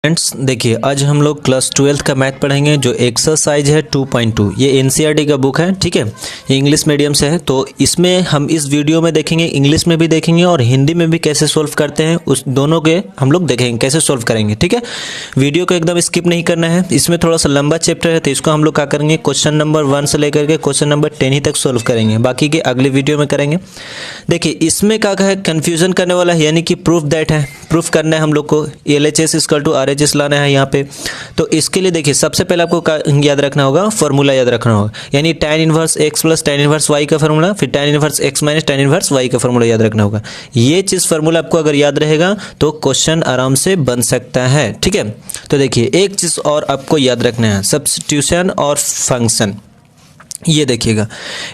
Friends देखिए, आज हम लोग क्लास 12th का मैथ पढ़ेंगे जो एक्सरसाइज है 2.2। ये एनसीईआरटी का बुक है, ठीक है। ये इंग्लिश मीडियम से है, तो इसमें हम इस वीडियो में देखेंगे, इंग्लिश में भी देखेंगे और हिंदी में भी कैसे सोल्व करते हैं, उस दोनों के हम लोग देखेंगे कैसे सोल्व करेंगे, ठीक है। वीडियो को एकदम स्किप नहीं करना है। इसमें थोड़ा सा लंबा चैप्टर है, तो इसको हम लोग क्या करेंगे, क्वेश्चन नंबर 1 से लेकर के क्वेश्चन नंबर 10 ही तक सोल्व करेंगे, बाकी के अगले वीडियो में करेंगे। देखिए इसमें क्या है, कन्फ्यूजन करने वाला है, यानी कि प्रूफ दैट है, प्रूफ करना है हम लोग को। LHS = RHS लाना है यहाँ पे। तो इसके लिए देखिए सबसे पहले आपको याद रखना होगा, फॉर्मूला याद रखना होगा, यानी tan 1x plus tan 1y का फॉर्मूला, फिर tan 1x minus tan 1y का फॉर्मूला याद रखना होगा। ये चीज़ फॉर्मूला आपको अगर याद रहेगा तो क्वेश्चन आराम से बन सकता है, ठीक है। तो देखिए एक चीज़ और आपको याद रखना है, सब्स्टिट्यूशन और फंक्शन। ये देखिएगा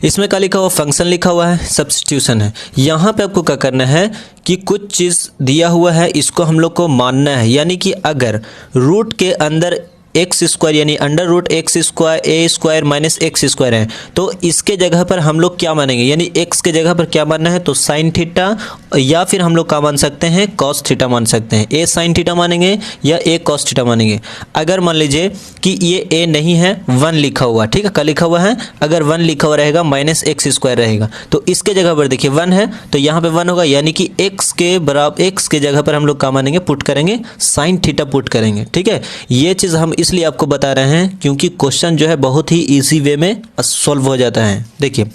इसमें क्या लिखा हुआ, फंक्शन लिखा हुआ है, सब्स्टिट्यूशन है। यहाँ पे आपको क्या करना है कि कुछ चीज़ दिया हुआ है, इसको हम लोग को मानना है। यानी कि अगर रूट के अंदर x² यानी √x² a² माइनस x² है, तो इसके जगह पर हम लोग क्या मानेंगे, यानी x के जगह पर क्या मानना है, तो साइन थीटा, या फिर हम लोग क्या मान सकते हैं, कॉस थीटा मान सकते हैं। a साइन थीटा मानेंगे या a कॉस थीटा मानेंगे। अगर मान लीजिए कि ये a नहीं है, 1 लिखा हुआ, ठीक है, क्या लिखा हुआ है, अगर 1 लिखा हुआ रहेगा माइनस x² रहेगा, तो इसके जगह पर देखिए 1 है, तो यहाँ पे 1 होगा, यानी कि x के बराबर, x के जगह पर हम लोग क्या मानेंगे, पुट करेंगे, साइन थीटा पुट करेंगे, ठीक है। ये चीज़ हम इसलिए आपको बता रहे हैं क्योंकि क्वेश्चन जो है बहुत ही इजी वे में सॉल्व हो जाता है। देखिए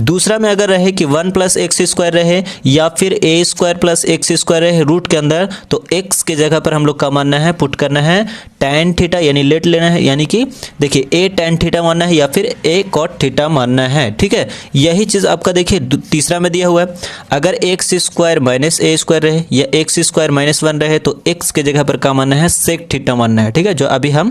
दूसरा में अगर रहे कि 1 + x² रहे या फिर a² + x² रहे रूट के अंदर, तो x के जगह पर हम लोग का मानना है, पुट करना है tan थीटा, यानी लेट लेना है, यानी कि देखिए a tan थीटा मानना है या फिर a cot थीटा मानना है, ठीक है। यही चीज़ आपका देखिए तीसरा में दिया हुआ है, अगर x² माइनस a² रहे या x² -1 रहे, तो x के जगह पर क्या मानना है, sec थीटा मानना है, ठीक है, जो अभी हम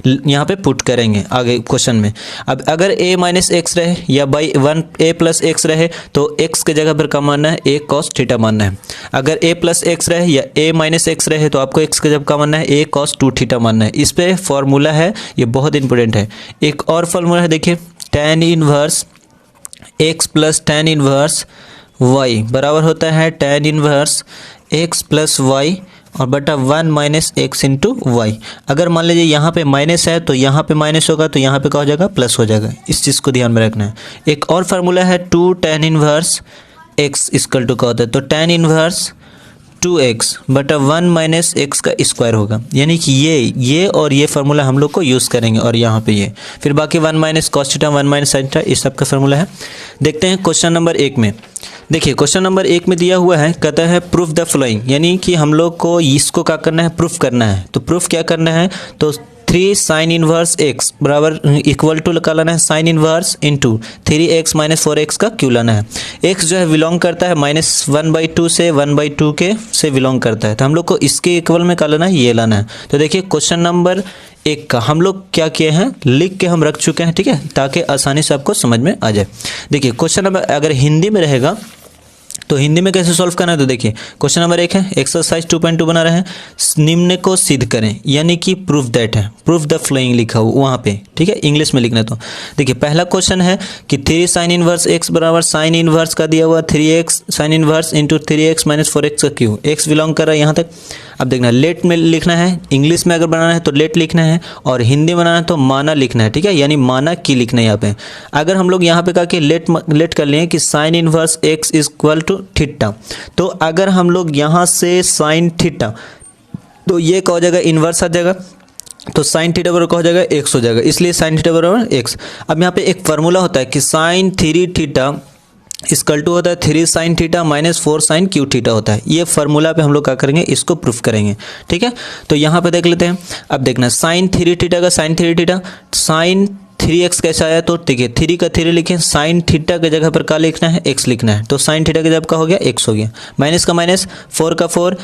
यहाँ पे पुट करेंगे आगे क्वेश्चन में। अब अगर a - x रहे या बाई 1 a + x रहे, तो x के जगह पर क्या मानना है, a cos थीटा मानना है। अगर a + x रहे या a - x रहे, तो आपको x के जगह क्या मानना है, a cos 2 थीटा मानना है। इस पे फॉर्मूला है, ये बहुत इंपॉर्टेंट है। एक और फॉर्मूला है, देखिए tan 1 x plus tan 1 y बराबर होता है tan 1 x प्लस y और बटा 1 - x × y। अगर मान लीजिए यहाँ पे माइनस है, तो यहाँ पे माइनस होगा, तो यहाँ पे क्या हो जाएगा, प्लस हो जाएगा। इस चीज़ को ध्यान में रखना है। एक और फार्मूला है 2 tan 1 x = क्या होता है, तो tan 1 2x बटा 1 - x का स्क्वायर होगा। यानी कि ये और ये फार्मूला हम लोग को यूज़ करेंगे, और यहाँ पे ये फिर बाकी 1 - cos थीटा 1 - sin थीटा, इस सब का फार्मूला है। देखते हैं क्वेश्चन नंबर 1 में। देखिए क्वेश्चन नंबर 1 में दिया हुआ है, कहता है प्रूफ द फॉलोइंग, यानी कि हम लोग को इसको क्या करना है, प्रूफ करना है। तो प्रूफ क्या करना है, तो 3 sin 1 x बराबर इक्वल टू क्या लाना है, sin 1 × 3x - 4x का क्यों लाना है। x जो है बिलोंग करता है -1/2 से 1/2 के से बिलोंग करता है, तो हम लोग को इसके इक्वल में क्या लाना है, ये लाना है। तो देखिए क्वेश्चन नंबर 1 का हम लोग क्या किए हैं, लिख के हम रख चुके हैं, ठीक है, ताकि आसानी से आपको समझ में आ जाए। देखिए क्वेश्चन नंबर अगर हिंदी में रहेगा तो हिंदी में कैसे सॉल्व करना है, तो देखिए क्वेश्चन नंबर 1 है, एक्सरसाइज 2.2 बना रहे हैं, निम्न को सिद्ध करें, यानी कि प्रूफ दैट है, प्रूफ द फॉलोइंग लिखा हुआ वहाँ पे, ठीक है, इंग्लिश में लिखना। तो देखिए पहला क्वेश्चन है कि 3 sin 1 x बराबर sin 1 का दिया हुआ 3x sin 1 × 3x - 4x का क्यों, x बिलोंग कर रहा है यहाँ तक। अब देखना लेट में लिखना है, इंग्लिश में अगर बनाना है तो लेट लिखना है, और हिंदी बनाना है तो माना लिखना है, ठीक है, यानी माना की लिखना है यहाँ पे। अगर हम लोग यहाँ पे कहा कि लेट कर लिए कि sin 1 x = थीटा, तो अगर हम लोग यहाँ से साइन थीटा, तो ये क्या हो जाएगा, इन्वर्स आ जाएगा, तो साइन थीटा बराबर हो जाएगा x हो जाएगा, इसलिए साइन थीटा बराबर x। अब यहाँ पे एक फार्मूला होता है कि साइन 3 थीटा = होता है 3 sin theta - 4 sin Q theta होता है। ये फार्मूला पे हम लोग क्या करेंगे, इसको प्रूफ करेंगे, ठीक है। तो यहाँ पे देख लेते हैं। अब देखना sin 3 थीटा का sin 3 थीटा, sin 3x कैसा आया, तो ठीक है 3 का 3 लिखें, साइन थीटा के जगह पर क्या लिखना है, x लिखना है, तो साइन थीटा के जगह का हो गया x हो गया, माइनस का माइनस, 4 का 4,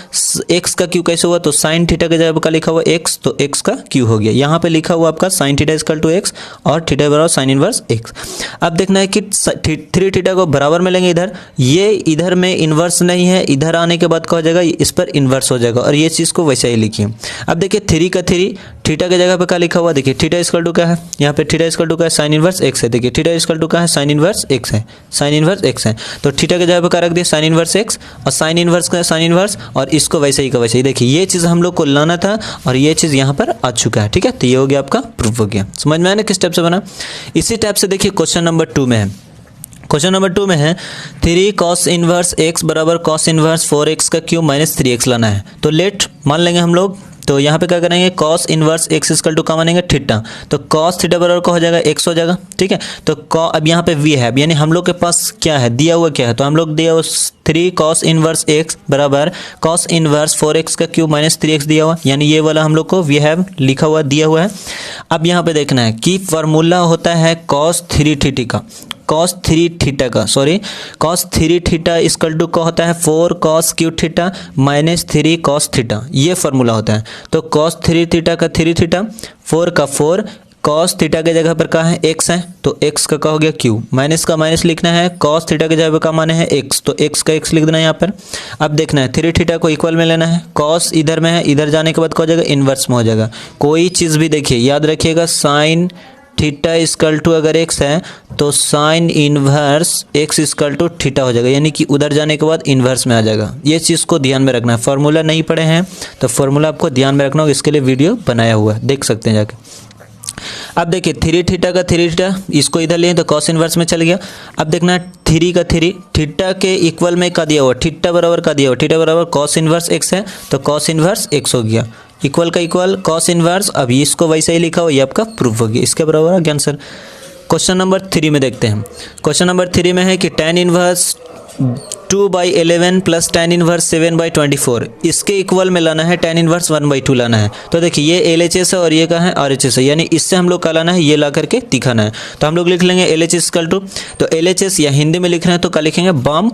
x का क्यू कैसे हुआ, तो साइन थीटा के जगह पर क्या लिखा हुआ x, तो x का क्यू हो गया। यहाँ पे लिखा हुआ आपका साइन थीटा = x और थीटा बराबर sin 1 x। अब देखना है कि 3 थीटा को बराबर में लेंगे इधर, ये इधर में इन्वर्स नहीं है, इधर आने के बाद क्या हो जाएगा, इस पर इन्वर्स हो जाएगा, और ये चीज़ को वैसे ही लिखिए। अब देखिए 3 का 3 थीटा के जगह पे क्या लिखा हुआ, देखिए थीटा = क्या है, यहाँ पे थीटा इक्वल टू का है साइन इनवर्स एक्स है। देखिए थीटा इक्वल टू का है साइन इनवर्स एक्स है, साइन इनवर्स एक्स है। तो थीटा के जगह पे क्या रख दिया साइन इनवर्स एक्स, और साइन इनवर्स का साइन इनवर्स, और इसको वैसे ही का वैसे ही। देखिए ये चीज़ हम लोग को लाना था और ये चीज़ यहाँ पर आ चुका है, ठीक है। तो ये हो गया आपका प्रूफ हो गया। समझ में आया ना किस टाइप से बना। इसी टाइप से देखिए क्वेश्चन नंबर 2 में है। क्वेश्चन नंबर 2 में है 3 cos इनवर्स x बराबर cos इनवर्स 4x का क्यूब माइनस 3x लाना है। तो लेट मान लेंगे हम लोग, तो यहाँ पे क्या करेंगे cos inverse x equal to का मानेंगे थीटा, तो cos थीटा बराबर का हो जाएगा x हो जाएगा, ठीक है। तो अब यहाँ पे v है, यानी हम लोग के पास क्या है दिया हुआ क्या है, तो हम लोग दिया हुआ 3 cos इनवर्स x बराबर cos इनवर्स 4x का क्यूब माइनस 3x दिया हुआ, यानी ये वाला हम लोग को वी हैव लिखा हुआ दिया हुआ है। अब यहाँ पे देखना है कि फॉर्मूला होता है cos 3 थीटा का, cos 3 थीटा का, sorry cos 3 theta equal to का होता है 4 cos cube theta minus 3 cos theta, ये फार्मूला होता है। तो cos 3 थीटा का 3 थीटा, 4 का 4, cos थीटा के जगह पर क्या है x है, तो x का क्या हो गया क्यू, माइनस का माइनस लिखना है, cos थीटा के जगह पर का माने है x, तो x का x लिख देना है यहाँ पर। अब देखना है 3 थीटा को इक्वल में लेना है, cos इधर में है, इधर जाने के बाद क्या हो जाएगा इन्वर्स में हो जाएगा। कोई चीज़ भी देखिए याद रखिएगा, साइन थीटा इक्वल टू अगर x है तो sine inverse x equal to theta हो जाएगा, यानी कि उधर जाने के बाद इन्वर्स में आ जाएगा। ये चीज़ को ध्यान में रखना है। फार्मूला नहीं पढ़े हैं तो फार्मूला आपको ध्यान में रखना होगा, इसके लिए वीडियो बनाया हुआ है, देख सकते हैं जाके। अब देखिए 3 थीटा का 3 थीटा, इसको इधर लिए तो cos इनवर्स में चल गया। अब देखना 3 का 3 थीटा के इक्वल में का दिया हुआ, थीटा बराबर का दिया हुआ, थीटा बराबर cos इनवर्स x है, तो cos इनवर्स x हो गया, इक्वल का इक्वल cos इनवर्स, अभी इसको वैसे ही लिखा हुआ, ये आपका प्रूफ हो गया। इसके बराबर आ गया आंसर। क्वेश्चन नंबर 3 में देखते हैं। क्वेश्चन नंबर 3 में है कि tan inverse 2/11 plus tan inverse 7/24, इसके इक्वल में लाना है tan इनवर्स 1/2 लाना है। तो देखिए ये LHS है और ये क्या है RHS है, यानी इससे हम लोग का लाना है, ये ला करके दिखाना है। तो हम लोग लिख लेंगे LHS इक्वल टू, तो LHS या हिंदी में लिखना है तो क्या लिखेंगे बाम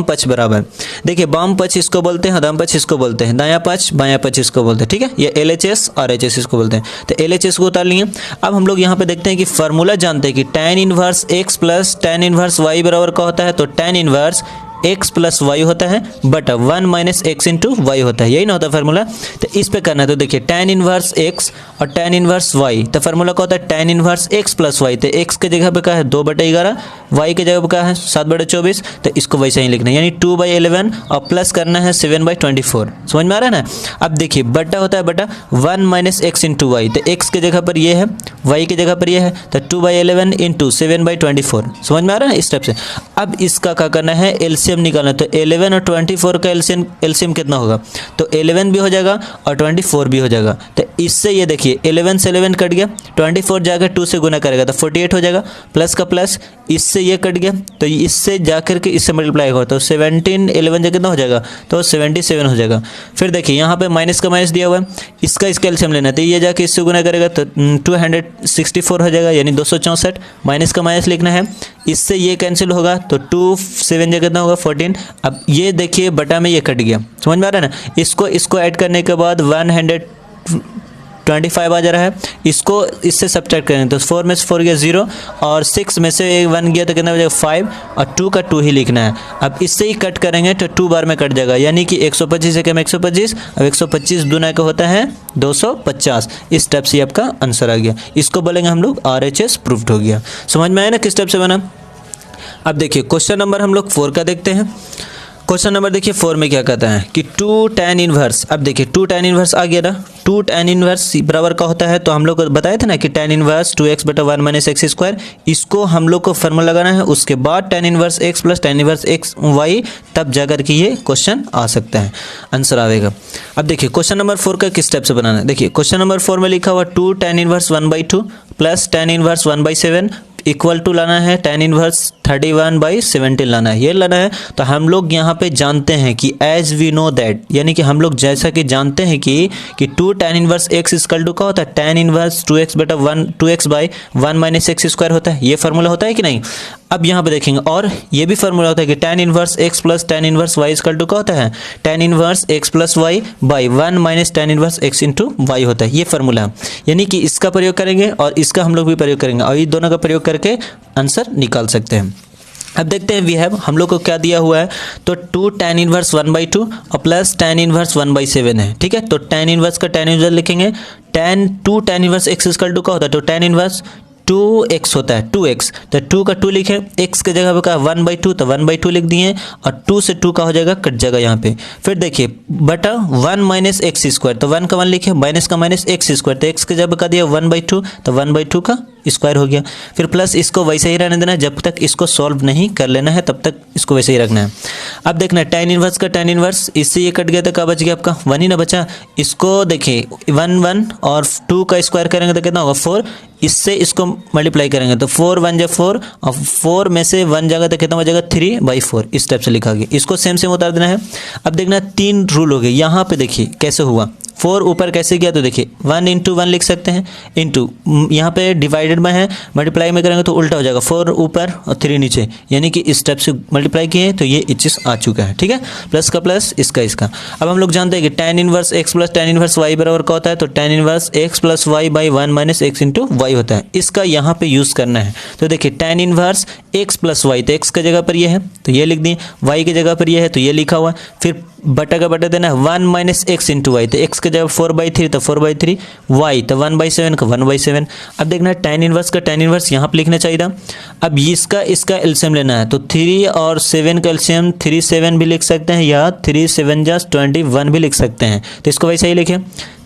पक्ष बराबर। देखिए बाम पक्ष इसको बोलते हैं, दाम पक्ष इसको बोलते हैं, दायां पक्ष बायां पक्ष इसको बोलते हैं, ठीक है। ये LHS RHS इसको बोलते हैं। तो LHS को उतार लिए। अब हम लोग यहाँ पे देखते हैं कि फार्मूला जानते हैं कि tan inverse x plus tan inverse y बराबर का होता है, तो tan inverse x plus y होता है बटा 1 माइनस एक्स इंटू वाई होता है, यही ना होता है फार्मूला। तो इस पे करना है, तो देखिए tan इनवर्स x और tan इनवर्स y, तो फार्मूला क्या होता है tan inverse x plus y, तो x के जगह पे क्या है 2/11, y के जगह पे क्या है 7/24, तो इसको वैसे ही लिखना है, यानी 2/11 और प्लस करना है 7/24। समझ में आ रहा है ना। अब देखिए बटा होता है बटा 1 माइनस एक्स इंटू वाई, तो x के जगह पर ये है, y की जगह पर ये है, तो 2/11 इंटू 7/24। समझ में आ रहा है ना इस टाइप से। अब इसका क्या करना है एलसीएम निकालना, तो 11 और 24 का एलसीएम कितना होगा, तो 11 भी हो जाएगा और 24 भी हो जाएगा। तो इससे ये देखिए 11 से 11 कट गया, 24 जाकर 2 से गुना करेगा तो 48 हो जाएगा, प्लस का प्लस, इससे ये कट गया तो इससे जाकर के इससे मल्टीप्लाई होगा, तो 17 11 जा कितना हो जाएगा, तो 77 हो जाएगा। फिर देखिए यहाँ पे माइनस का माइनस दिया हुआ है, इसका एलसीएम लेना है, तो ये जाके इससे गुना करेगा तो 264 हो जाएगा, यानी 264, माइनस का माइनस लिखना है, इससे ये कैंसिल होगा तो 2 7 जगह कितना होगा 14। अब ये देखिए बटा में ये कट गया, समझ में आ रहा है ना। इसको ऐड करने के बाद 125 आ जा रहा है, इसको इससे सब्ट्रैक्ट करेंगे तो 4 में से 4 गया 0 और 6 में से 1 गया तो कितना बचेगा 5 और 2 का 2 ही लिखना है। अब इससे ही कट करेंगे तो 2 बार में कट जाएगा, यानी कि 125 से कम 125, अब 125 दूना का होता है 250। इस टाइप से आपका आंसर आ गया, इसको बोलेंगे हम लोग RHS प्रूफ्ड हो गया। समझ में आया ना किस टाइप से बना। अब देखिए क्वेश्चन नंबर हम लोग 4 का देखते हैं। क्वेश्चन नंबर देखिए 4 में क्या कहता है कि 2 tan इनवर्स, अब देखिए 2 tan इनवर्स आ गया ना, 2 tan इनवर्स बराबर का होता है, तो हम लोग को बताया था ना कि tan इनवर्स 2x बटा 1 माइनस एक्स स्क्वायर, इसको हम लोग को फार्मूला लगाना है, उसके बाद tan inverse x plus tan inverse x y, तब जाकर के ये क्वेश्चन आ सकता है, आंसर आएगा। अब देखिए क्वेश्चन नंबर 4 का किस टाइप से बनाना है। देखिए क्वेश्चन नंबर 4 में लिखा हुआ 2 tan inverse 1/2 plus tan inverse 1/7 equal to लाना है tan इनवर्स 31/17 लाना है, ये लाना है। तो हम लोग यहाँ पे जानते हैं कि एज वी नो दैट, यानी कि हम लोग जैसा कि जानते हैं कि 2 tan inverse x equal to का होता है tan इनवर्स 2x बटा 2x/1 माइनस एक्स स्क्वायर होता है, ये फार्मूला होता है कि नहीं। अब यहाँ पे देखेंगे और ये भी फार्मूला होता है कि tan inverse x plus tan inverse y equal to का होता है tan inverse x plus y by 1 minus tan inverse x into y होता है, ये फार्मूला है। यानी कि इसका प्रयोग करेंगे और इसका हम लोग भी प्रयोग करेंगे और ये दोनों का प्रयोग करके आंसर निकाल सकते हैं। अब देखते हैं वी हैव हम लोग को क्या दिया हुआ है, तो 2 tan इनवर्स 1/2 और प्लस tan इनवर्स 1/7 है, ठीक है। तो tan इनवर्स का tan इनवर्स लिखेंगे,2 tan inverse x equal to का होता है, तो tan इनवर्स 2x होता है, 2x, तो 2 का 2 लिखे, x के जगह पे का 1/2 तो 1/2 लिख दिए और 2 से 2 का हो जाएगा, कट जाएगा यहाँ पे। फिर देखिए बटा 1 माइनस एक्स स्क्वायर, तो 1 का 1 लिखे, माइनस का माइनस एक्स स्क्वायर, तो x के जगह पे का दिया 1/2 तो 1/2 का स्क्वायर हो गया। फिर प्लस इसको वैसे ही रहने देना है, जब तक इसको सॉल्व नहीं कर लेना है तब तक इसको वैसे ही रखना है। अब देखना है tan इनवर्स का tan इनवर्स, इससे ये कट गया तो क्या बच गया आपका 1 ही ना बचा। इसको देखिए 1 1 और 2 का स्क्वायर करेंगे तो कितना होगा 4, इससे इसको मल्टीप्लाई करेंगे तो 4 1 जा 4 और 4 में से 1 जाएगा तो कितना हो जाएगा 3/4, इस टाइप से लिखा गया। इसको सेम सेम उतार देना है। अब देखना 3 रूल हो गए, यहाँ पे देखिए कैसे हुआ, 4 ऊपर कैसे गया, तो देखिए 1 × 1 लिख सकते हैं, इंटू यहाँ पे डिवाइडेड में है, मल्टीप्लाई में करेंगे तो उल्टा हो जाएगा, 4 ऊपर और 3 नीचे, यानी कि इस टाइप से मल्टीप्लाई किए तो ये चीज़ आ चुका है, ठीक है। प्लस का प्लस, इसका इसका। अब हम लोग जानते हैं कि tan inverse x plus tan inverse y बराबर क्या होता है, तो tan inverse x plus y by 1 minus x into y होता है। इसका यहाँ पे यूज़ करना है, तो देखिए tan inverse x plus y, तो x की जगह पर ये है तो ये लिख दिए, y की जगह पर ये है तो ये लिखा हुआ है। फिर बटा का बटा देना है 1 माइनस एक्स इंटू वाई, तो x के जगह 4/3 तो 4/3, y तो 1/7 का 1/7। अब देखना है tan इनवर्स का tan इनवर्स यहाँ पे लिखना चाहिए था। अब इसका एलसीएम लेना है, तो 3 और 7 का एलसीएम 3 7 भी लिख सकते हैं या 3 7 जा 21 भी लिख सकते हैं, तो इसको वैसे ही लिखे।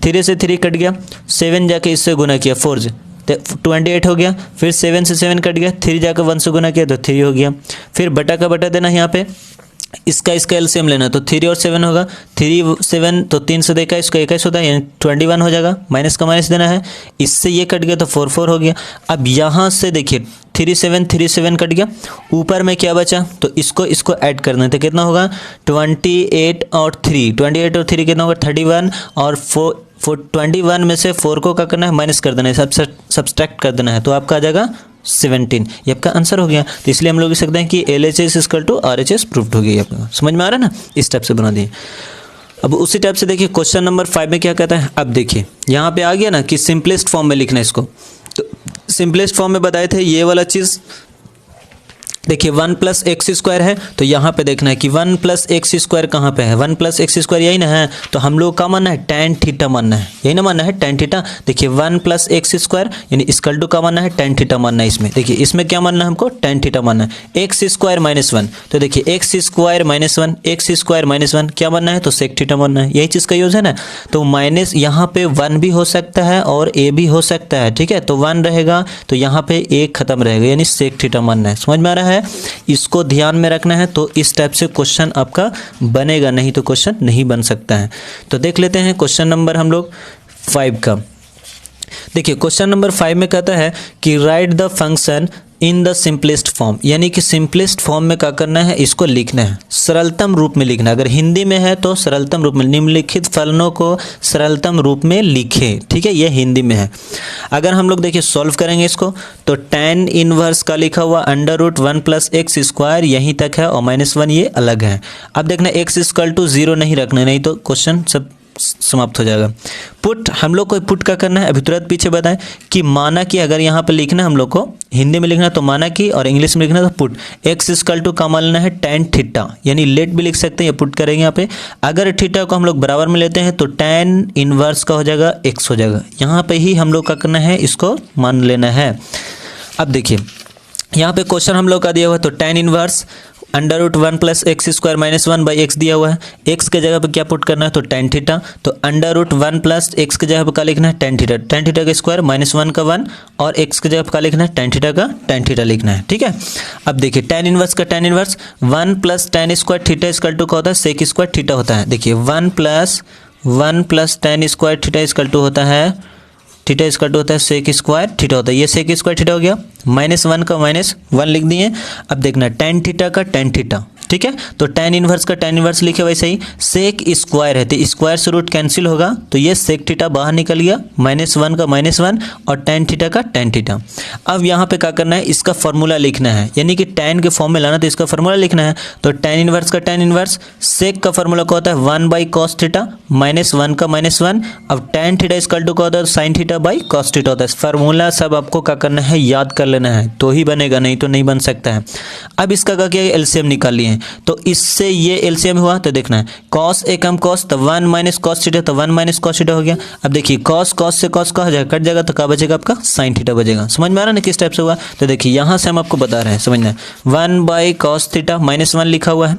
3 से 3 कट गया, 7 जाके इससे गुना किया 4 तो 28 हो गया। फिर 7 से 7 कट गया, 3 जाकर 1 से गुना किया तो 3 हो गया। फिर बटा का बटा देना यहाँ पे, इसका एलसीएम लेना, तो 3 और 7 होगा, 3 7 तो 3 से देखा इसका 21 होता है, यानी 21 हो जाएगा। माइनस का माइनस देना है, इससे ये कट गया तो 4 4 हो गया। अब यहाँ से देखिए 3 7 कट गया, ऊपर में क्या बचा, तो इसको ऐड करना है, तो कितना होगा 28 और 3 कितना होगा 31 और 21 में से 4 को क्या करना है माइनस कर देना है, सब्सट्रैक्ट कर देना है, तो आपका आ जाएगा 17, ये आपका आंसर हो गया। तो इसलिए हम लोग लिख सकते हैं कि LHS equal to RHS proved हो गई। आपको समझ में आ रहा है ना, इस टाइप से बना दिए। अब उसी टाइप से देखिए क्वेश्चन नंबर 5 में क्या कहता है। अब देखिए यहाँ पे आ गया ना कि सिंपलेस्ट फॉर्म में लिखना है इसको, तो सिंपलेस्ट फॉर्म में बताए थे ये वाला चीज़। देखिए 1 प्लस एक्स स्क्वायर है, तो यहाँ पे देखना है कि 1 प्लस एक्स स्क्वायर कहाँ पे है, 1 प्लस एक्स स्क्वायर यही ना है, तो हम लोग का मानना है tan थीटा मानना है, यही ना मानना है tan थीटा। देखिए 1 प्लस एक्स स्क्वायर यानी इक्वल टू का मानना है tan थीटा मानना है। इसमें देखिए इसमें क्या मानना है हमको tan थीटा मानना है। एक्स स्क्वायर माइनस 1, तो देखिए x square minus 1, x square minus 1 क्या मानना है, तो सेक थीटा मानना है, यही चीज़ का यूज़ है ना। तो माइनस यहाँ पे 1 भी हो सकता है और a भी हो सकता है, ठीक है। तो 1 रहेगा तो यहाँ पे a खत्म रहेगा, यानी सेक थीटा मानना है। समझ में आ रहा है, इसको ध्यान में रखना है, तो इस टाइप से क्वेश्चन आपका बनेगा, नहीं तो क्वेश्चन नहीं बन सकता है। तो देख लेते हैं क्वेश्चन नंबर हम लोग 5 का। देखिए क्वेश्चन नंबर 5 में कहता है कि right the function in the simplest form, यानी कि सिंपलेस्ट फॉर्म में क्या करना है, इसको लिखना है, सरलतम रूप में लिखना है। अगर हिंदी में है तो सरलतम रूप में, निम्नलिखित फलनों को सरलतम रूप में लिखें, ठीक है, ये हिंदी में है। अगर हम लोग देखिए सॉल्व करेंगे इसको, तो tan इनवर्स का लिखा हुआ √1 प्लस एक्स स्क्वायर यहीं तक है और -1 ये अलग है। अब देखना x इक्वल टू 0 नहीं रखना, नहीं तो क्वेश्चन सब समाप्त हो जाएगा। पुट, हम लोग को पुट का करना है, अभी तुरंत पीछे बताएं कि माना कि अगर यहाँ पे लिखना हम लोग को हिंदी में लिखना तो माना कि, और इंग्लिश में लिखना तो पुट। x इक्वल टू का मान लेना है tan थीटा, यानी लेट भी लिख सकते हैं या पुट करेंगे यहाँ पे। अगर थीटा को हम लोग बराबर में लेते हैं तो tan इनवर्स का हो जाएगा x हो जाएगा, यहाँ पे ही हम लोग का करना है, इसको मान लेना है। अब देखिए यहाँ पे क्वेश्चन हम लोग का दिया हुआ है, तो tan inverse √1 plus x square minus 1 by x दिया हुआ है। एक्स के जगह पे क्या पुट करना है, तो tan थीटा, तो √1 प्लस एक्स के जगह पे क्या लिखना है tan थीटा का स्क्वायर -1 का 1, और एक्स के जगह पे क्या लिखना है tan थीटा का tan थीटा लिखना है, ठीक है। अब देखिए tan इनवर्स का tan inverse 1 plus tan square theta equal to का होता है सेक स्क्वायर थीटा होता है। देखिए 1 plus tan square theta equal to होता है, थीटा इक्वल टू होता है सेक स्क्वायर थीटा होता है, ये सेक स्क्वायर थीटा हो गया, -1 का -1 लिख दिए। अब देखना tan थीटा का tan थीटा, ठीक है। तो tan इनवर्स का tan इनवर्स लिखे वैसे ही सेक स्क्वायर है तो स्क्वायर से रूट कैंसिल होगा तो ये सेक थीटा बाहर निकल गया, -1 का -1 और tan थीटा का tan थीटा। अब यहाँ पे क्या करना है, इसका फॉर्मूला लिखना है, यानी कि tan के फॉर्म में लाना तो इसका फॉर्मूला लिखना है। तो tan इनवर्स का tan इनवर्स सेक का फॉर्मूला क्या होता है 1/cos थीटा -1 का -1। अब tan थीटा इक्वल टू क्या होता है sin theta by cos theta होता है। फार्मूला सब आपको क्या करना है याद कर लेना है तो ही बनेगा, नहीं तो नहीं बन सकता है। अब इसका क्या किया एलसीएम निकाल लिए तो इससे ये एलसीएम हुआ तो देखना है cos एक हम cos तो 1 - cos थीटा तो 1 - cos थीटा हो गया। अब देखिए cos से cos का हो जाएगा कट जाएगा तो क्या बचेगा आपका sin थीटा बचेगा। समझ में आ रहा है ना किस टाइप से हुआ। तो देखिए यहाँ से हम आपको बता रहे हैं समझना 1/cos थीटा -1 लिखा हुआ है,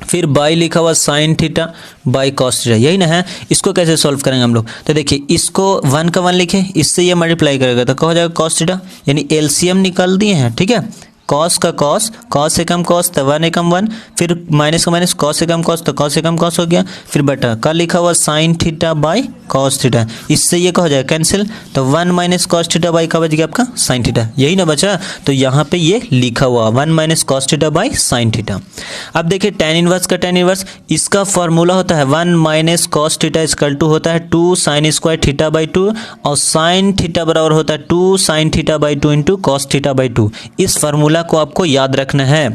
फिर बाई लिखा हुआ sin theta by cos theta, यही ना है। इसको कैसे सॉल्व करेंगे हम लोग तो देखिए इसको 1 का 1 लिखे इससे ये मल्टीप्लाई करेगा तो क्या हो जाएगा cos थीटा, यानी एलसीएम निकाल दिए हैं। ठीक है cos का cos एकम cos तो 1 एकम 1, फिर माइनस का माइनस cos एकम cos तो cos एकम cos हो गया, फिर बटा का लिखा हुआ sin theta by cos theta, इससे ये क्या हो जाएगा कैंसिल तो 1 - cos थीटा बाई का बच गया आपका sin थीटा, यही ना बचा। तो यहाँ पे ये लिखा हुआ 1 - cos theta by sin theta. अब देखिए tan इनवर्स का tan इनवर्स इसका फॉर्मूला होता है 1 - cos थीटा इक्वल टू होता है 2 sin स्क्वायर थीटा बाई 2 और sin थीटा बराबर होता है 2 sin theta by 2 into cos theta by 2। इस फार्मूला को आपको याद रखना है।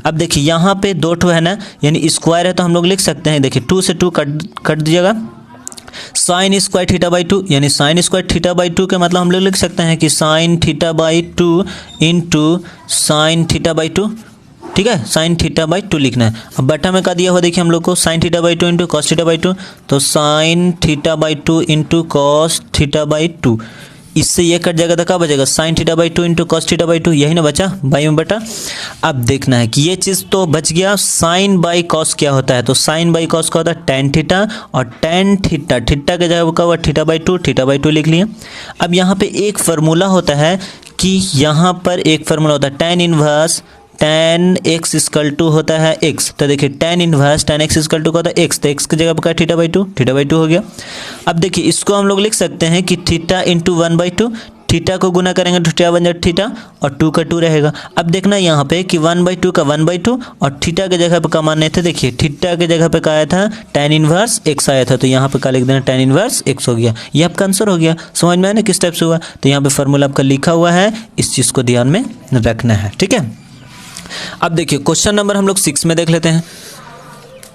अब देखिए यहाँ पे 2 ठो है ना, यानी स्क्वायर है तो हम लोग लिख सकते हैं देखिए 2 से 2 कट दीजिएगा sin स्क्वायर थीटा बाई 2, यानी sin स्क्वायर थीटा बाई 2 के मतलब हम लोग लिख सकते हैं कि sin theta by 2 into sin theta by 2। ठीक है sin थीटा बाई 2 लिखना है। अब बटा में क्या दिया हुआ देखिए हम लोग को sin theta by 2 into cos theta by 2, तो sin theta by 2 into cos theta by 2, इससे ये कट जाएगा तो क्या बचेगा sin theta by 2 into cos theta by 2, यही ना बचा बाई में बटा। अब देखना है कि ये चीज़ तो बच गया, sin बाई cos क्या होता है तो sin बाई cos का होता है tan थीटा और tan थीटा के जगह का हुआ थीटा बाई 2 लिख लिया। अब यहाँ पे एक फार्मूला होता है कि यहाँ पर एक फार्मूला होता है tan inverse tan x equal to होता है x, तो देखिए tan inverse tan x equal to होता है x, तो x की जगह पर थीटा बाई 2 हो गया। अब देखिए इसको हम लोग लिख सकते हैं कि थीटा इंटू 1/2, थीटा को गुना करेंगे तो थीटा बन जाए थीटा और 2 का 2 रहेगा। अब देखना यहाँ पे कि 1/2 का 1/2 और थीटा के जगह पे क्या मानने थे, देखिए थीटा के जगह पे क्या आया था tan इनवर्स x आया था, तो यहाँ पे क्या लिख देना tan इनवर्स x हो गया। ये आपका आंसर हो गया। समझ में आया ना किस टाइप से हुआ। तो यहाँ पे फॉर्मूला आपका लिखा हुआ है, इस चीज़ को ध्यान में रखना है। ठीक है अब देखिए क्वेश्चन नंबर हम लोग 6 में देख लेते हैं।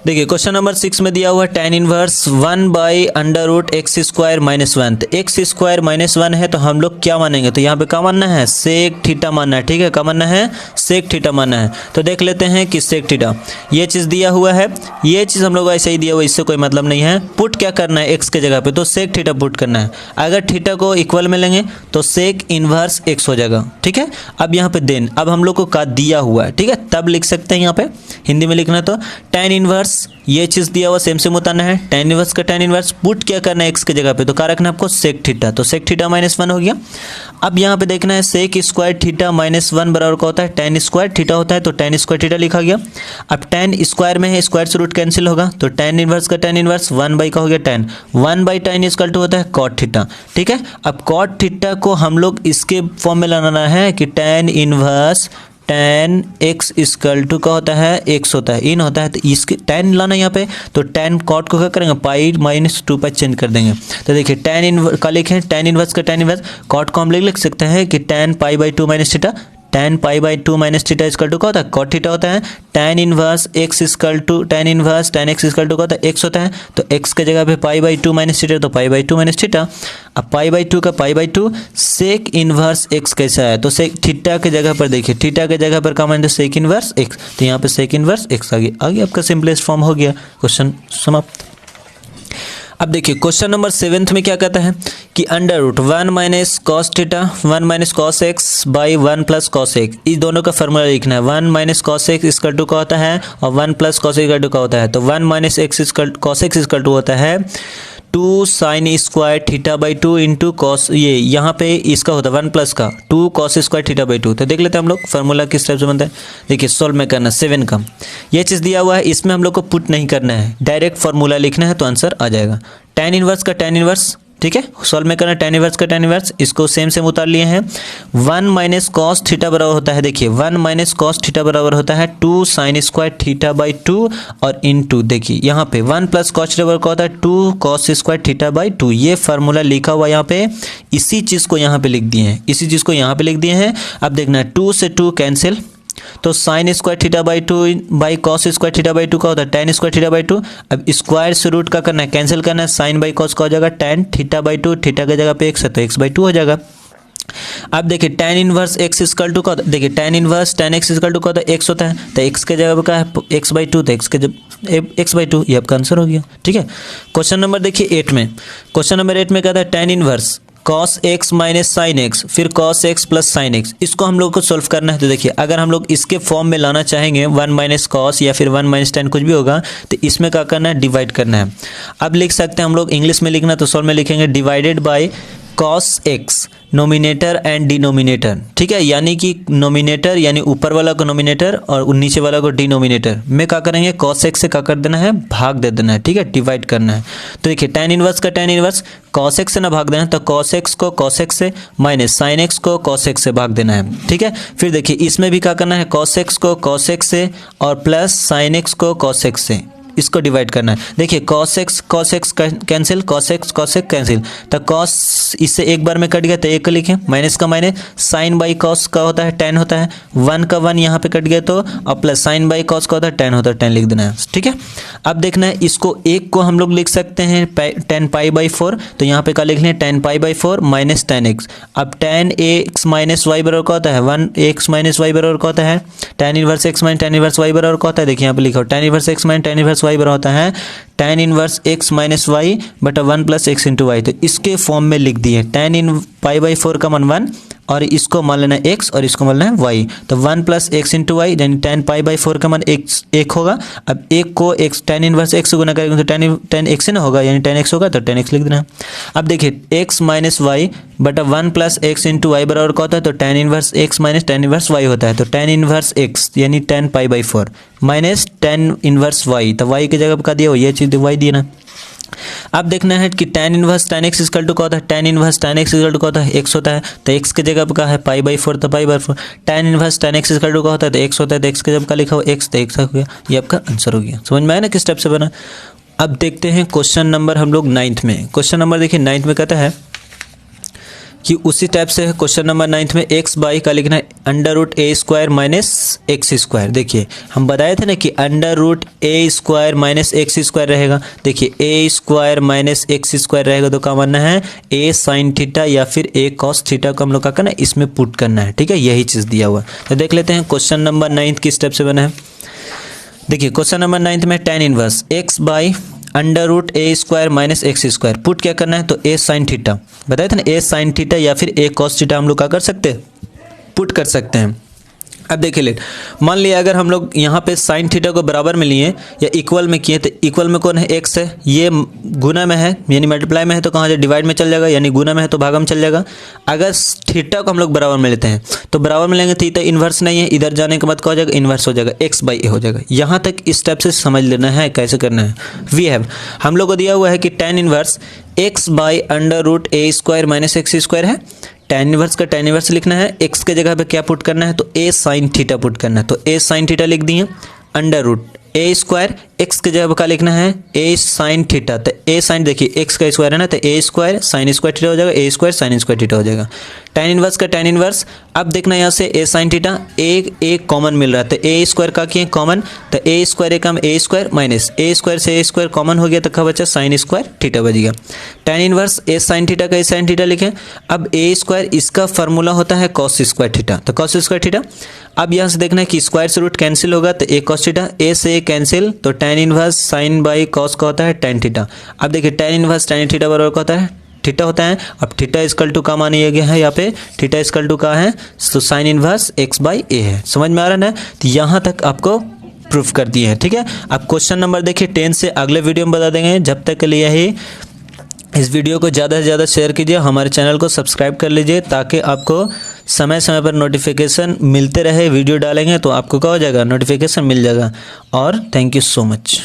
देखिए क्वेश्चन नंबर 6 में दिया हुआ है tan इनवर्स 1/√x स्क्वायर -1, तो x स्क्वायर -1 है तो हम लोग क्या मानेंगे, तो यहाँ पे क्या मानना है सेक थीटा मानना है। ठीक है क्या मानना है सेक थीटा मानना है। तो देख लेते हैं कि सेक थीटा ये चीज़ दिया हुआ है, ये चीज़ हम लोग ऐसे ही दिया हुआ, इससे कोई मतलब नहीं है। पुट क्या करना है x के जगह पे, तो सेक थीटा पुट करना है। अगर थीटा को इक्वल में लेंगे तो सेक इनवर्स x हो जाएगा। ठीक है अब यहाँ पे देन अब हम लोग को का दिया हुआ है, ठीक है तब लिख सकते हैं। यहाँ पे हिंदी में लिखना तो tan इनवर्स ये चीज़ दिया हुआ सेम उतारना है, tan इनवर्स का tan इनवर्स पुट क्या करना है x के जगह पे, तो क्या रखना है आपको सेक थीटा, तो सेक थीटा -1 हो गया। अब यहाँ पे देखना है सेक स्क्वायर थीटा -1 बराबर का होता है tan स्क्वायर थीटा होता है, तो tan स्क्वायर थीटा लिखा गया। अब tan स्क्वायर में है स्क्वायर से रूट कैंसिल होगा, तो tan इनवर्स का tan इनवर्स 1 का हो गया tan 1/tan इक्वल टू होता है cot थीटा। ठीक है अब cot थीटा को हम लोग इसके फॉर्म में लाना है कि tan inverse tan x equal to का होता है x होता है इन होता है, तो इसके tan लाना यहाँ पे, तो tan cot को क्या करेंगे पाई -2 पर चेंज कर देंगे। तो देखिए tan इनवर्स का लिखें tan इनवर्स का tan इनवर्स cot को हम लिख सकते हैं कि tan π/2 - theta, tan π/2 - theta equal to क्या होता है cot थीटा होता है। tan inverse x equal to tan inverse tan x equal to क्या होता है x होता है, तो x के जगह पे π/2 - थीटा, तो π/2 - थीटा। अब π/2 का π/2 सेक इनवर्स x कैसा है, तो सेक थीटा के जगह पर देखिए थीटा के जगह पर क्या मान सेक इनवर्स x, तो यहाँ पे सेक इनवर्स x आ गया। आगे आपका सिंपलेस्ट फॉर्म हो गया, क्वेश्चन समाप्त। अब देखिए क्वेश्चन नंबर 7 में क्या कहता है कि √1 - cos theta 1 - cos x by 1 + cos x, इस दोनों का फॉर्मूला लिखना है। 1 - cos x इक्वल टू का होता है और 1 + cos x इक्वल टू का होता है, तो 1 - x cos x equal to होता है 2 sin square theta by 2 into cos, ये यहाँ पे इसका होता है 1 प्लस का 2 cos स्क्वायर थीटा बाई 2। तो देख लेते हैं हम लोग फार्मूला किस टाइप से बनता है। देखिए सॉल्व में करना 7 का ये चीज़ दिया हुआ है, इसमें हम लोग को पुट नहीं करना है, डायरेक्ट फार्मूला लिखना है तो आंसर आ जाएगा। tan इनवर्स का tan इनवर्स ठीक है, सॉल्व में करना tan इनवर्स का tan इनवर्स, इसको सेम उतार लिए हैं। 1 माइनस कॉस थीटा बराबर होता है, देखिए 1 माइनस कॉस थीटा बराबर होता है 2 साइन स्क्वायर थीटा बाई 2 और इनटू देखिए यहाँ पे 1 प्लस कॉस थीटा बराबर होता है 2 कॉस स्क्वायर थीटा बाई 2। ये फार्मूला लिखा हुआ यहाँ पे, इसी चीज़ को यहाँ पे लिख दिए हैं, इसी चीज़ को यहाँ पे लिख दिए हैं। अब देखना 2 से 2 कैंसिल, तो sine square theta by 2 by cos square theta by 2 का होता है tan स्क्वायर थीटा बाई 2। अब स्क्वायर से रूट का करना है, कैंसिल करना है, साइन बाई कॉस का हो जाएगा tan थीटा बाई 2, थीटा की जगह पे x है तो x बाई 2 हो जाएगा। अब देखिए tan inverse x equal to का, देखिए tan inverse tan x equal to का होता है x होता है, तो x के जगह पे क्या है x बाई 2, तो x के जब x बाई 2, ये आपका आंसर हो गया। ठीक है, क्वेश्चन नंबर देखिए 8 में, क्वेश्चन नंबर 8 में कहता है tan inverse cos x minus sine x, फिर cos x plus sine x, इसको हम लोग को सॉल्व करना है। तो देखिए अगर हम लोग इसके फॉर्म में लाना चाहेंगे 1 माइनस कॉस या फिर 1 माइनस tan कुछ भी होगा, तो इसमें क्या करना है, डिवाइड करना है। अब लिख सकते हैं हम लोग इंग्लिश में लिखना, तो सॉल्व में लिखेंगे divided by cos x nominator and denominator. ठीक है, यानी कि नोमिनेटर यानी ऊपर वाला को नोमिनेटर और नीचे वाला को डिनोमिनेटर में क्या करेंगे, cos x से क्या कर देना है, भाग दे देना है। ठीक है, डिवाइड करना है। तो देखिए tan इनवर्स का tan इनवर्स cos x से ना भाग देना है, तो cos x को cos x से माइनस साइन x को cos x से भाग देना है। ठीक है, फिर देखिए इसमें भी क्या करना है, cos x को cos x से और प्लस साइन x को cos x से, इसको डिवाइड करना है। देखिए cos x cancel, cos x cancel, तो cos इससे एक बार में कट गया तो एक को लिखें, माइनस का माइनस, साइन बाई cos का होता है tan होता है, 1 का 1 यहाँ पे कट गया तो, और प्लस साइन बाई cos का होता है tan होता है, tan लिख देना है। ठीक है, अब देखना है इसको एक को हम लोग लिख सकते हैं tan पाई बाई 4, तो यहाँ पे क्या लिख लें, tan pi by 4 minus tan x। अब tan x माइनस वाई बराबर का होता है 1x माइनस वाई बराबर का होता है tan inverse x minus tan inverse y बराबर का होता है। देखिए यहाँ पे लिखा हो tan inverse x minus tan inverse y बराबर होता है tan inverse x minus y बटा 1 प्लस एक्स इंटू वाई। तो इसके फॉर्म में लिख दिए tan इन पाई बाई 4 का मान 1 और इसको मान लेना है x और इसको मान लेना है y, तो 1 प्लस एक्स इंटू वाई यानी tan पाई बाई 4 का मान एक होगा। अब एक को x tan इनवर्स x से गुना करेंगे तो tan x से ना होगा, यानी tan x होगा तो tan x लिख देना है। अब देखिए x माइनस वाई बटा 1 प्लस एक्स इंटू वाई बराबर का होता है, तो tan inverse x minus tan inverse y होता है, तो tan इनवर्स x यानी tan pi by 4 minus tan inverse y, तो y की जगह पर क्या दिया हो, ये चीज़ y दिया ना। अब देखना है कि tan inverse tan x equal to क्या होता है, tan inverse tan x equal to क्या होता है, x होता है, तो x की जगह पर क्या है पाई बाई 4, तो pi by 4। tan inverse tan x equal to क्या होता है, तो x होता है, तो x की जगह का लिखा हो x, तो x हो गया, ये आपका आंसर हो गया। समझ में आया ना किस टाइप से बना। अब देखते हैं क्वेश्चन नंबर हम लोग 9th में, क्वेश्चन नंबर देखिए 9th में कहता है कि उसी टाइप से क्वेश्चन नंबर 9th में x बाई का लिखना है under root a square minus x square. देखिए हम बताए थे ना कि under root a square minus x square रहेगा। देखिए ए स्क्वायर माइनस एक्स स्क्वायर रहेगा तो क्या मानना है, ए साइन थीटा या फिर ए कॉस थीटा को हम लोग क्या करना है, इसमें पुट करना है। ठीक है, यही चीज़ दिया हुआ। तो देख लेते हैं क्वेश्चन नंबर 9th किस टाइप से बना है। देखिए क्वेश्चन नंबर 9th में tan inverse x by under root a square minus x square, put क्या करना है, तो ए साइन थीटा बताए थे ना, ए साइन थीटा या फिर ए कॉस थीटा हम लोग क्या कर सकते हैं, पुट कर सकते हैं। अब देखिए लेट, मान लिया अगर हम लोग यहाँ पे साइन थीटा को बराबर में लिए या इक्वल में किए, तो इक्वल में कौन है, एक्स है, ये गुना में है यानी मल्टीप्लाई में है तो कहाँ जाए, डिवाइड में चल जाएगा, यानी गुना में है तो भागा में चल जाएगा। अगर थीटा को हम लोग बराबर में लेते हैं तो बराबर में लेंगे, थीटा इन्वर्स नहीं है, इधर जाने के बाद क्या हो जाएगा, इन्वर्स हो जाएगा, एक्स बाई ए हो जाएगा। यहाँ तक इस टाइप से समझ लेना है कैसे करना है। वी हैव हम लोग को दिया हुआ है कि tan inverse x by under root a square minus x square है, tan इनवर्स का tan इनवर्स लिखना है, x के जगह पे क्या पुट करना है, तो a साइन थीटा पुट करना है, तो a साइन थीटा लिख दिए, under root a square x के जगह पे क्या लिखना है, a साइन थीटा, तो a साइन देखिए x का स्क्वायर है ना, तो a square sine square theta हो जाएगा, a square sine square theta हो जाएगा। tan इनवर्स का tan इनवर्स, अब देखना यहाँ से a साइन थीटा एक कॉमन मिल रहा है, तो a स्क्वायर का किए कॉमन, तो a स्क्वायर एक कम a square minus a square से a स्क्वायर कॉमन हो गया तो क्या बचा, साइन स्क्वायर थीटा बच गया। tan inverse a sine theta का a साइन थीटा लिखें। अब a स्क्वायर इसका फार्मूला होता है cos स्क्वायर थीटा, तो cos स्क्वायर थीटा। अब यहाँ से देखना है कि स्क्वायर से रूट कैंसिल होगा तो a cos थीटा, a से a कैंसिल, तो tan inverse sine by cos का होता है tan थीटा। अब देखिए tan इनवर्स tan थीटा बराबर का होता है थीटा होता है। अब थीटा इक्वल टू का मान ये गया है, यहाँ पे थीटा इक्वल टू का है, तो साइन इनवर्स x बाई ए है। समझ में आ रहा है ना, तो यहाँ तक आपको प्रूफ कर दिए हैं। ठीक है, अब क्वेश्चन नंबर देखिए 10 से अगले वीडियो में बता देंगे। जब तक के लिए ही इस वीडियो को ज़्यादा से ज़्यादा शेयर कीजिए, हमारे चैनल को सब्सक्राइब कर लीजिए ताकि आपको समय समय पर नोटिफिकेशन मिलते रहे। वीडियो डालेंगे तो आपको क्या हो जाएगा, नोटिफिकेशन मिल जाएगा। और थैंक यू सो मच।